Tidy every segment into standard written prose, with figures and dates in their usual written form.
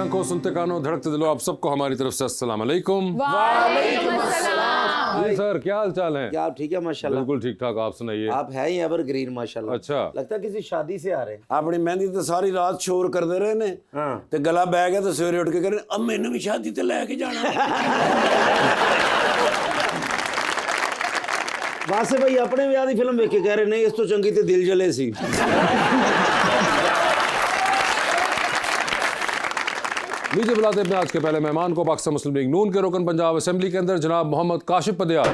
आंखों, सुनते कानों, धड़कते दिलों, आप सबको हमारी तरफ से अस्सलाम वालेकुम। वालेकुम अस्सलाम। जी सर, क्या हाल चाल है? क्या आप ठीक है? माशाल्लाह बिल्कुल ठीक ठाक, आप सुनाइए। आप है ही एवरग्रीन माशाल्लाह। अच्छा। लगता है किसी शादी से आ रहे हैं। अपनी मेहंदी तो सारी रात शोर करते रहे ने ते गला बह गया तो सवेरे उठ के कह रहे अब मैंने भी शादी ते लेके जाना। वासे भाई अपने विआह दी फिल्म वेख के कह रहे नहीं इस तो चंगी ते दिल जले सी। लीजिए बुलाते अपने आज के पहले मेहमान को, पाकिस्तान मुस्लिम लीग नून के रुकन पंजाब असेंबली के अंदर जनाब मोहम्मद काशिफ पदियार।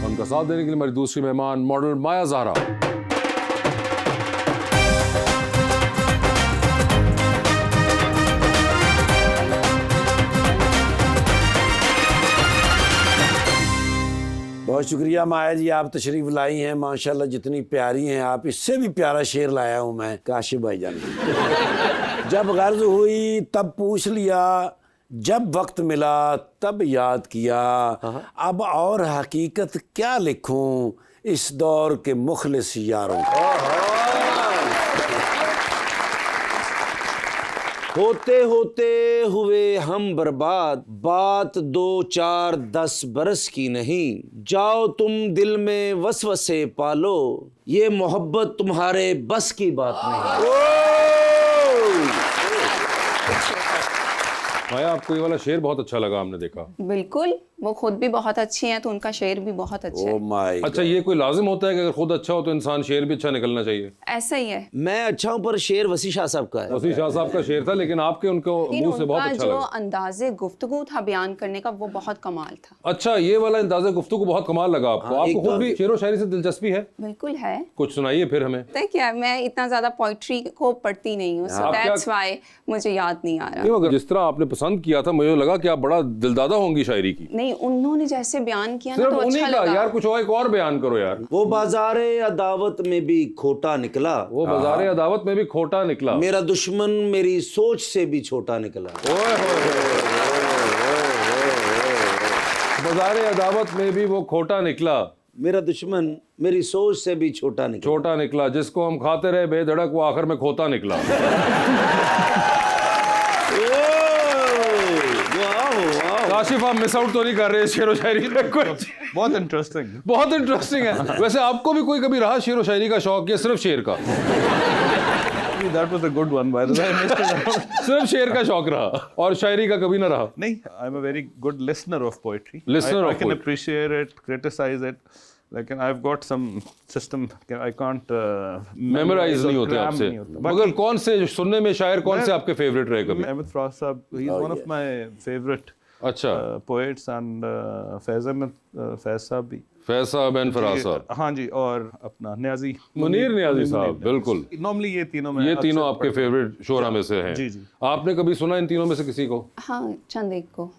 उनका साथ देने के लिए हमारी दूसरी मेहमान मॉडल माया ज़हरा। बहुत शुक्रिया माया जी, आप तशरीफ लाई हैं माशाल्लाह, जितनी प्यारी हैं आप, इससे भी प्यारा शेर लाया हूं मैं काशिफ भाईजान। जब गर्ज हुई तब पूछ लिया, जब वक्त मिला तब याद किया, अब और हकीकत क्या लिखूं इस दौर के मुखलिस यारों। होते होते हुए हम बर्बाद, बात 2 4 10 बरस की नहीं, जाओ तुम दिल में वसवसे पालो, ये मोहब्बत तुम्हारे बस की बात नहीं। माया, आपको ये वाला शेर बहुत अच्छा लगा, हमने देखा। बिल्कुल, वो खुद भी बहुत अच्छी हैं तो उनका शेर भी बहुत अच्छा है। ओ माय अच्छा, ये कोई लाजिम होता है कि अगर खुद अच्छा हो तो इंसान शेर भी अच्छा निकलना चाहिए? ऐसा ही है। मैं अच्छा हूं पर शेर वसी शाह साहब का है। वसी शाह साहब का शेर था, लेकिन आपके उनको मुंह से बहुत उनका अच्छा जो लगा। अंदाजे गुफ्तगू था बयान करने का, वो बहुत कमाल था। अच्छा, ये वाला अंदाज़े गुफ्तगू बहुत कमाल लगा आपको। हाँ, आपको खुद एकदम। भी शेरो शायरी से दिलचस्पी है? बिल्कुल है। कुछ सुनाइए फिर हमें। पता है क्या, मैं इतना ज्यादा पोइट्री को पढ़ती नहीं हूँ, सो आप क्या- दैट्स व्हाई मुझे याद नहीं आ रहा। नहीं, मगर जिस तरह आपने पसंद किया था, मुझे लगा कि आप बड़ा दिलदादा होंगी शायरी की। नहीं, उन्होंने जैसे बयान किया ना सिर्फ तो उन्हीं अच्छा का लगा। यार, कुछ और एक और बयान करो यार। वो बाजारे अदावत में भी खोटा निकला, वो बाज़ारे अदावत में भी खोटा निकला। मेरा दुश्मन मेरी सोच से भी छोटा निकला। ओए बाज़ारे अदावत में भी वो खोटा निकला, मेरा दुश्मन मेरी सोच से भी छोटा निकला। छोटा निकला, जिसको हम खाते रहे बेधड़क वो आखिर में खोता निकला। काशिफ, आप मिस आउट तो नहीं कर रहे शेरो शायरी में कुछ? बहुत इंटरेस्टिंग। बहुत इंटरेस्टिंग है। वैसे आपको भी कोई कभी रहा शेरो शायरी का शौक, या सिर्फ शेर का? That was a good one, by the way. I missed it out. सिर्फ शेर का शौक रहा और शायरी का कभी ना रहा? नहीं, I'm a very good listener of poetry. Listener I of can poetry. appreciate it, criticize it. Like, I've got some system. I can't memorise नहीं होते cram आपसे। नहीं होता। मगर बाकी कौन से सुनने में शायर कौन से आपके फेवरेट रहे कभी? Ahmed Fraz साहब, he's one of my favorite अच्छा, poets, and फैज़ अहमद फैज़ साहब भी। फैज साहब एंड फराज साहब। हाँ जी, और अपना न्याजी मुनीर न्याजी साहब, बिल्कुल। नॉर्मली ये तीनों में ये अक्सर तीनों आपके पढ़ता हूँ। फेवरेट शोरा में से हैं। जी, जी। आपने कभी सुना इन तीनों में से किसी को? हाँ, चंद एक को।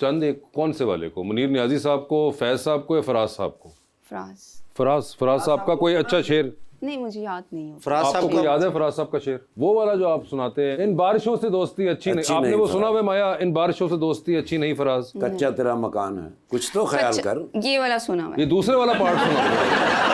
चंद एक, कौन से वाले को? मुनीर न्याजी साहब को, फैज साहब को, या फराज साहब को? फ्राज फराज साहब का कोई अच्छा शेर नहीं, मुझे याद नहीं होता। फराज आपको साहब कोई का याद है? फराज साहब का शेर, वो वाला जो आप सुनाते हैं, इन बारिशों से दोस्ती अच्छी नहीं। आपने नहीं, वो फराज। सुना हुआ माया, इन बारिशों से दोस्ती अच्छी नहीं फराज? कच्चा तेरा मकान है, कुछ तो ख्याल अच्छा, कर। ये वाला सुना ये मैं। दूसरे वाला पार्ट सुना।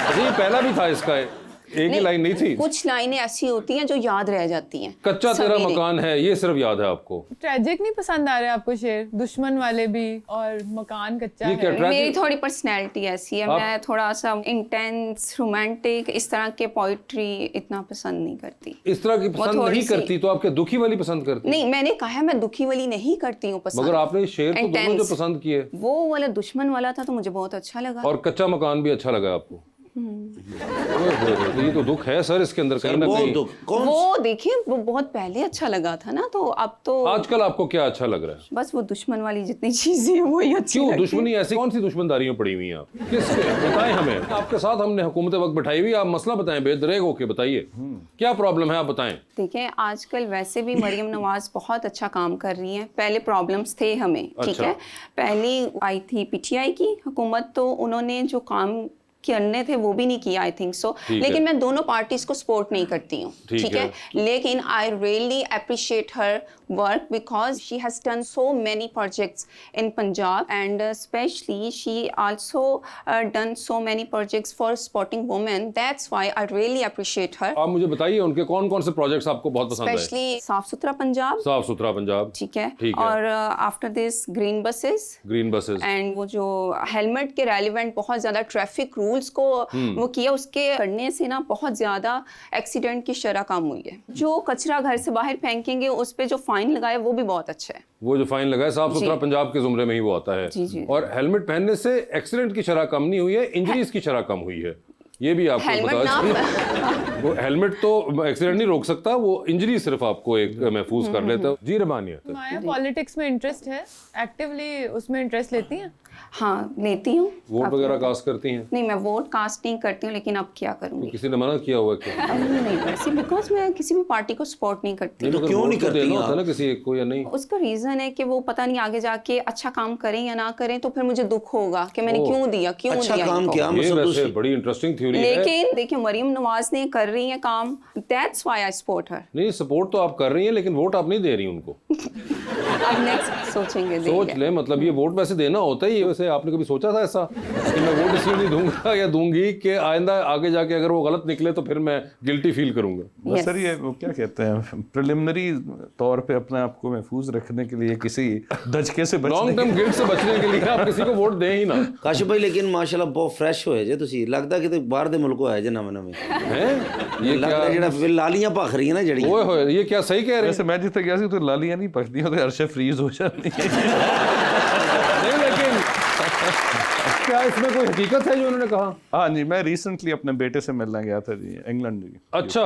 अच्छा, ये पहला भी था इसका, एक ही लाइन नहीं थी? कुछ लाइनें ऐसी होती हैं जो याद रह जाती हैं। कच्चा तेरा सवेरे। मकान है, ये सिर्फ याद है आपको? ट्रेजिक नहीं पसंद आ रहे आपको शेर? दुश्मन वाले भी और मकान कच्चा ये क्या है। ट्रेजिक? मेरी थोड़ी पर्सनैलिटी ऐसी है, मैं थोड़ा सा इंटेंस, रोमांटिक, इस तरह के पोइट्री इतना पसंद नहीं करती। इस तरह की पसंद थोड़ी नहीं सी- करती तो आप क्या दुखी वाली पसंद करती? नहीं, मैंने कहा है मैं दुखी वाली नहीं करती हूँ पसंद। मगर आपने शेर तो दोनों जो Intense। पसंद किए, वो वाला दुश्मन वाला था तो मुझे बहुत अच्छा लगा। और कच्चा मकान भी अच्छा लगा आपको? ओए होए होए, तो ये तो दुख है सर इसके अंदर कहीं ना बहुत कहीं। दुख। कौन वो देखिए, वो बहुत पहले अच्छा लगा था ना, तो अब तो आजकल आपको क्या अच्छा लग रहा है? बस वो दुश्मन वाली जितनी चीजें हैं वही अच्छी क्यों लगती हैं। दुश्मनी? ऐसी कौन सी दुश्मनदारियां पड़ी हुई हैं आप? किसके? बताएं हमें। आपके साथ हमने हुकूमत वक्त बैठाई हुई, आप मसला बताएं, बेदरेग होके बताइए क्या प्रॉब्लम है, आप बताएं। देखिए, आजकल वैसे भी मरियम नवाज बहुत अच्छा काम कर रही हैं। पहले प्रॉब्लम्स थे हमें, ठीक अच्छा। है। पहली आई थी पीटीआई की हुकूमत, तो उन्होंने जो काम करने थे वो भी नहीं किया, आई थिंक सो। लेकिन मैं दोनों पार्टीज को सपोर्ट नहीं करती हूँ, ठीक है, लेकिन I really appreciate her work because she has done so many projects in Punjab and specially she also done so many projects for supporting women, that's why I really appreciate हर। आप मुझे बताइए उनके कौन कौन से प्रोजेक्ट्स आपको बहुत पसंद है? स्पेशली साफ सुथरा पंजाब, साफ सुथरा पंजाब, ठीक है, और after this green buses, green buses, and वो जो हेलमेट के रेलिवेंट बहुत ज्यादा ट्रैफिक रूल्स को वो किया, उसके करने से ना बहुत ज्यादा एक्सीडेंट की शरह कम हुई है। जो कचरा घर से बाहर फेंकेंगे उस पे जो फाइन लगाया वो भी बहुत अच्छा है। वो जो फाइन लगा है साफ सुथरा पंजाब के जुमरे में ही वो आता है। जी। और हेलमेट पहनने से एक्सीडेंट की शरह कम नहीं हुई है, इंजरीज की शरह कम हुई है, ये भी आपको बता दें। वो हेलमेट तो एक्सीडेंट नहीं रोक सकता, वो इंजरी सिर्फ आपको एक महफूज कर लेता है। जी रबानिया, माया पॉलिटिक्स में इंटरेस्ट है, एक्टिवली उसमें इंटरेस्ट लेती हैं? हाँ, लेती हूँ। वोट वगैरह कास्ट करती हैं? नहीं, मैं वोट कास्ट नहीं करती हूँ, लेकिन अब क्या करूँगी? किसी ने मना किया हुआ है क्या? नहीं वैसे, बिकॉज मैं किसी भी पार्टी को सपोर्ट नहीं करती। तो क्यों नहीं करती होता है ना किसी एक को, या नहीं? उसका रीजन है कि वो पता नहीं आगे जाके अच्छा काम करें या ना करें, तो फिर मुझे दुख होगा कि मैंने क्यों दिया अच्छा काम इनको। किया, ये मतलब वैसे बड़ी इंटरेस्टिंग थ्योरी है। लेकिन देखिए मरियम नवाज ने कर रही है काम, दैट्स व्हाई आई सपोर्ट हर। नहीं, सपोर्ट तो आप कर रही हैं, लेकिन वोट आप नहीं दे रही उनको। अब नेक्स्ट सोचेंगे, सोच ले, मतलब ये वोट वैसे देना होता ही है। वैसे आपने कभी सोचा था ऐसा कि मैं वोट इसलिए नहीं दूंगा या दूंगी कि आइंदा आगे जाके अगर वो गलत निकले तो फिर मैं गिल्टी फील करूंगा? बस सर, ये वो क्या कहते हैं, प्रिलिमिनरी तौर पे अपने आप को महफूज रखने के लिए, किसी धचके से लॉन्ग टर्म गिल्ट से बचने के लिए आप किसी को वोट दें ही ना। काशिफ भाई लेकिन माशाल्लाह बहुत फ्रेश होए जे ਤੁਸੀਂ लगदा कि बाहर दे मुल्कों आए जे नवे नवे हैं ये लगदा क्या? जेड़ा लालियां भख रही है ना जड़ी। ओए होए, ये क्या सही कह रहे हैं? वैसे मैं जितने गया सी तो लालियां नहीं पकती हो तो अर्शे फ्रीज हो जाती है। नहीं, लेकिन क्या इसमें कोई हकीकत है जो उन्होंने कहा? हाँ जी, मैं रिसेंटली अपने बेटे से मिलने गया था जी, इंग्लैंड जी। अच्छा,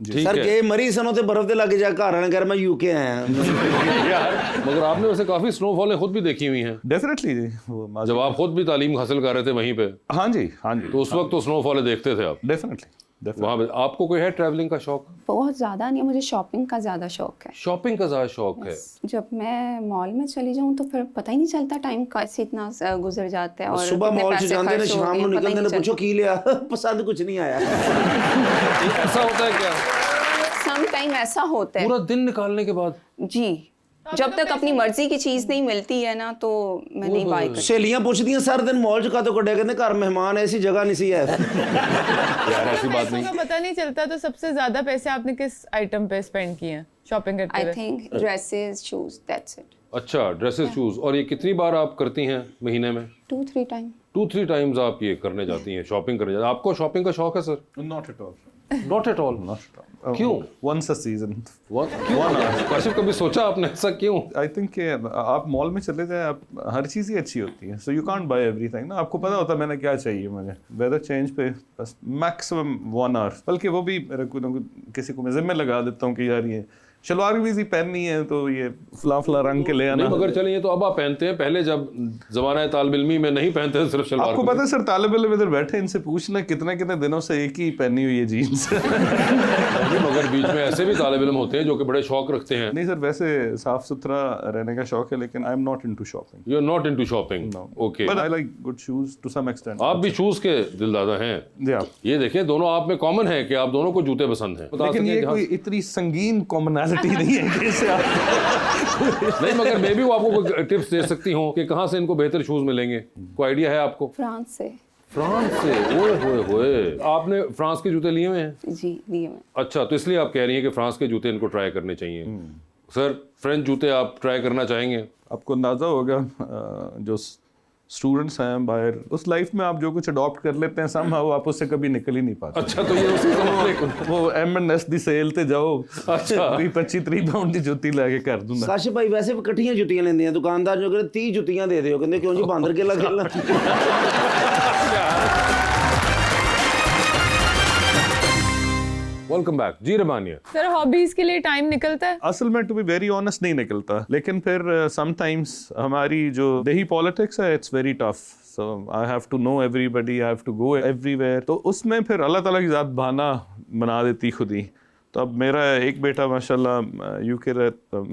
ठीक सर है के मरी सनो ते बर्फ दे लगे जा घर आने कर मैं यूके आया यार, मगर आपने वैसे काफी स्नोफॉलें खुद भी देखी हुई हैं। डेफिनेटली जी, वो जब आप खुद भी तालीम हासिल कर रहे थे वहीं पे, हाँ जी, हाँ जी, तो उस वक्त तो स्नोफॉलें देखते थे आप डेफिनेटली। वहाँ पे? आपको कोई है ट्रैवलिंग का शौक? बहुत ज्यादा नहीं, मुझे शॉपिंग का ज्यादा शौक है। शॉपिंग का ज्यादा शौक है? जब मैं मॉल में चली जाऊँ तो फिर पता ही नहीं चलता टाइम कैसे इतना गुजर जाता है। और सुबह कितने मॉल से पैसे जाते ने खर्च हो शाम गए, को पता ही निकलते ने नहीं पूछो की लिया पसंद कुछ नहीं आया। ऐसा होता है क्या? सम टाइम ऐसा होता है पूरा दिन निकालने के बाद? जी, जब तक अपनी मर्जी की चीज नहीं मिलती है ना तो मैं नहीं बाय करती। सहेलियां पूछदियां सारे दिन मॉल च कातो कड्डे कहंदे घर मेहमान ऐसी जगह नहीं सी है। यार ऐसी बात पैसों नहीं। का पता नहीं चलता, तो सबसे ज्यादा पैसे आपने किस आइटम पे स्पेंड किए हैं शॉपिंग करते आई हुए? Think dresses, shoes, that's it. अच्छा, ड्रेसेस, शूज। और ये कितनी बार आप करती हैं महीने में? 2-3 टाइम। 2-3 टाइम्स आप ये करने जाती हैं, शॉपिंग करने जाती हैं। आपको शॉपिंग का शौक है sir? Not at all, not at all. क्यों? Once a season. क्यों? काशिफ, कभी सोचा आपने ऐसा क्यों? आई थिंक आप मॉल में चले जाए, आप हर चीज़ ही अच्छी होती है, so you can't buy everything ना। आपको पता होता है मैंने क्या चाहिए, मुझे वेदर चेंज पे बस मैक्सिमम 1 आवर, बल्कि वो भी मेरे को किसी को मैं जिम्मे लगा देता हूँ कि यार ये शलवार भी इसी पहननी है तो ये फला रंग के ले आना। नहीं, मगर चलिए तो अब आप पहनते हैं, पहले जब जमाना तालिब इल्मी में नहीं पहनते थे सिर्फ शलवार। आपको पता है सर, तालिब इल्म इधर बैठे, इनसे पूछना कितने दिनों से एक ही पहनी हुई है जीन्स। नहीं, मगर बीच में ऐसे भी तालिब इल्म होते हैं जो कि बड़े शौक रखते हैं। नहीं सर, वैसे साफ सुथरा रहने का शौक है, लेकिन I am not into shopping. You are not into shopping? Okay, but I like good shoes to some extent. आप भी शूज के दिलदादा हैं? ये देखिए, दोनों आप में कॉमन है कि आप दोनों को जूते पसंद हैं। लेकिन ये कोई इतनी संगीन कॉमनैलिटी नहीं है कि इससे आप नहीं, मगर मैं भी वो आपको कोई टिप्स दे सकती हूँ कि कहाँ से इनको बेहतर शूज मिलेंगे। कोई आइडिया है आपको? फ्रांस से। फ्रांस से? ओए होए होए, आपने फ्रांस के जूते लिए हुए हैं? जी, लिए मैं। अच्छा, तो इसलिए आप कह रही हैं कि फ्रांस के जूते इनको ट्राई करने चाहिए। सर, फ्रेंच जूते आप ट्राई करना चाहेंगे? आपको अंदाजा होगा जो स्टूडेंट्स हैं बाहर, उस लाइफ में आप जो कुछ अडॉप्ट कर लेते हैं somehow आप उससे कभी निकल ही नहीं पाते। अच्छा, तो ये उसी वो M&S दी सेल ते जाओ, अच्छा 25-30 पाउंड ਦੀ ਜੁੱਤੀ ਲੈ ਕੇ ਕਰ ਦੂੰਗਾ। काशिफ भाई वैसे भी इकट्ठियां जुत्तियां लेंदे हैं दुकानदार जो कहते 30 जुत्तियां दे दियो, कहंदे क्यों जी बांदर केला खेलना। Welcome back. जी रबानिया, सर हॉबीज के लिए टाइम निकलता है? असल में टू बी वेरी ऑनेस्ट नहीं निकलता, लेकिन फिर समटाइम्स हमारी जो देही पॉलिटिक्स है it's very tough, so I have to know everybody, I have to go everywhere, तो उसमें फिर अल्लाह ताला की ज़ात बहाना बना देती खुद ही। तो अब मेरा एक बेटा माशाल्लाह यूके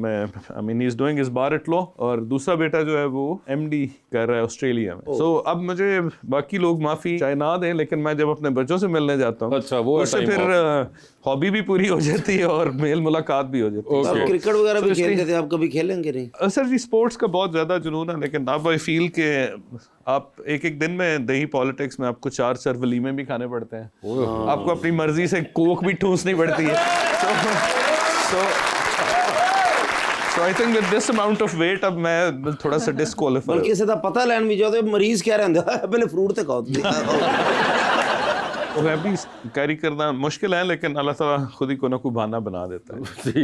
में I mean he is doing his bar at law, और दूसरा बेटा जो है वो एमडी कर रहा है ऑस्ट्रेलिया में। सो अब मुझे बाकी लोग माफी चाहे ना दें, लेकिन मैं जब अपने बच्चों से मिलने जाता हूँ अच्छा, वो है उससे time फिर हॉबी भी पूरी हो जाती है और मेल मुलाकात भी हो जाती है। आप क्रिकेट वगैरह भी खेलते थे, आप कभी खेलेंगे नहीं? सर जी स्पोर्ट्स का बहुत ज़्यादा जुनून है, लेकिन अब आई फील के आप एक दिन में दही पॉलिटिक्स में आपको 4 वलीमे भी खाने पड़ते हैं, आपको अपनी मर्जी से कोक भी ठूसनी पड़ती है। So I think with this amount of weight अब मैं थोड़ा सा डिस्क्वालीफाई। बल्कि इसदा पता लैन भी जाओ तो मरीज क्या रहंदा है, पहले फ्रूट ते खाओ। वो भी कैरी करना मुश्किल है, लेकिन अल्लाह ताला खुद ही को ना को बहाना बना देता है। ठीक है।